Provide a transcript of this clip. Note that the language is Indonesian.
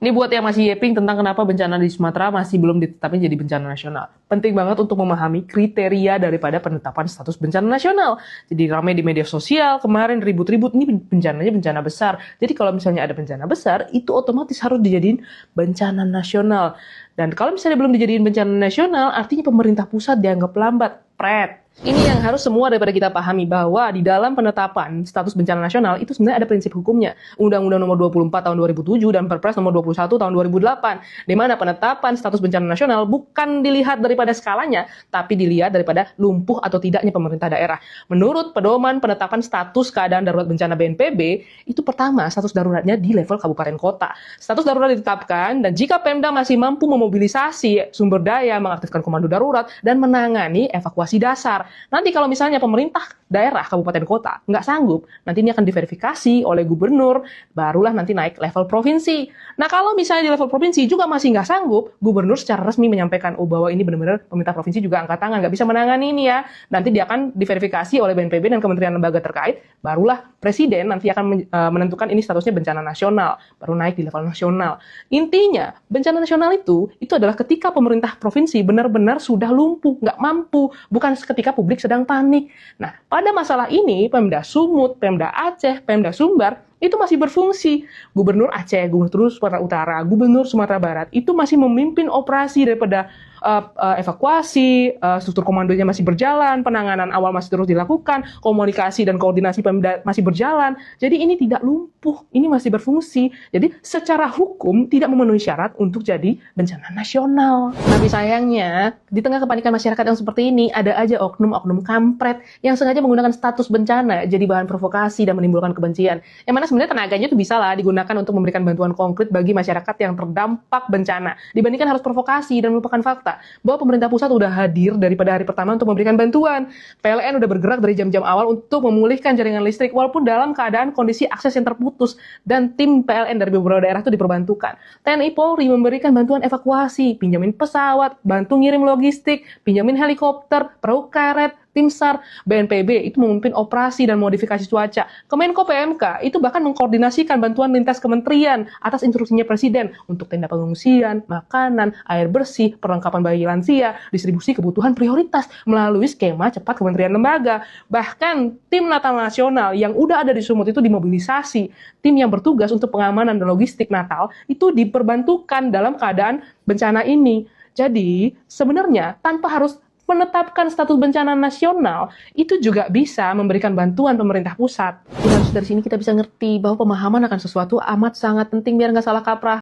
Ini buat yang masih yeping tentang kenapa bencana di Sumatera masih belum ditetapkan jadi bencana nasional. Penting banget untuk memahami kriteria daripada penetapan status bencana nasional. Jadi ramai di media sosial, kemarin ribut-ribut, ini bencananya bencana besar. Jadi kalau misalnya ada bencana besar, itu otomatis harus dijadiin bencana nasional. Dan kalau misalnya belum dijadiin bencana nasional, artinya pemerintah pusat dianggap lambat. Pret. Ini yang harus semua daripada kita pahami bahwa di dalam penetapan status bencana nasional itu sebenarnya ada prinsip hukumnya. Undang-Undang Nomor 24 Tahun 2007 dan Perpres Nomor 21 Tahun 2008, di mana penetapan status bencana nasional bukan dilihat daripada skalanya, tapi dilihat daripada lumpuh atau tidaknya pemerintah daerah. Menurut pedoman penetapan status keadaan darurat bencana BNPB, itu pertama status daruratnya di level kabupaten kota. Status darurat ditetapkan dan jika Pemda masih mampu memobilisasi sumber daya, mengaktifkan komando darurat dan menangani evakuasi dasar. Nanti kalau misalnya pemerintah daerah, kabupaten kota, nggak sanggup, nanti ini akan diverifikasi oleh gubernur, barulah nanti naik level provinsi. Nah kalau misalnya di level provinsi juga masih nggak sanggup, gubernur secara resmi menyampaikan, oh bahwa ini benar-benar pemerintah provinsi juga angkat tangan, nggak bisa menangani ini ya. Nanti dia akan diverifikasi oleh BNPB dan kementerian lembaga terkait, barulah presiden nanti akan menentukan ini statusnya bencana nasional, baru naik di level nasional. Intinya, bencana nasional itu adalah ketika pemerintah provinsi benar-benar sudah lumpuh, nggak mampu, bukan ketika publik sedang panik. Nah, pada masalah ini, Pemda Sumut, Pemda Aceh, Pemda Sumbar, itu masih berfungsi. Gubernur Aceh, Gubernur Sumatera Utara, Gubernur Sumatera Barat, itu masih memimpin operasi daripada evakuasi, struktur komandonya masih berjalan, penanganan awal masih terus dilakukan, komunikasi dan koordinasi Pemda masih berjalan. Jadi ini tidak lumpuh, ini masih berfungsi. Jadi secara hukum tidak memenuhi syarat untuk jadi bencana nasional. Tapi sayangnya, di tengah kepanikan masyarakat yang seperti ini, ada aja oknum-oknum kampret yang sengaja menggunakan status bencana jadi bahan provokasi dan menimbulkan kebencian. Yang mana sebenarnya tenaganya itu bisa lah digunakan untuk memberikan bantuan konkret bagi masyarakat yang terdampak bencana, dibandingkan harus provokasi dan melupakan fakta bahwa pemerintah pusat udah hadir daripada hari pertama untuk memberikan bantuan. PLN udah bergerak dari jam-jam awal untuk memulihkan jaringan listrik walaupun dalam keadaan kondisi akses yang terputus, dan tim PLN dari beberapa daerah itu diperbantukan. TNI Polri memberikan bantuan evakuasi, pinjamin pesawat, bantu ngirim logistik, pinjamin helikopter, perahu karet, tim SAR, BNPB itu memimpin operasi dan modifikasi cuaca. Kemenko PMK itu bahkan mengkoordinasikan bantuan lintas kementerian atas instruksinya Presiden untuk tenda pengungsian, makanan, air bersih, perlengkapan bayi lansia, distribusi kebutuhan prioritas melalui skema cepat kementerian lembaga. Bahkan tim Natal Nasional yang udah ada di Sumut itu dimobilisasi. Tim yang bertugas untuk pengamanan dan logistik Natal itu diperbantukan dalam keadaan bencana ini. Jadi sebenarnya tanpa harus menetapkan status bencana nasional, itu juga bisa memberikan bantuan pemerintah pusat. Harus dari sini kita bisa ngerti bahwa pemahaman akan sesuatu amat sangat penting biar nggak salah kaprah.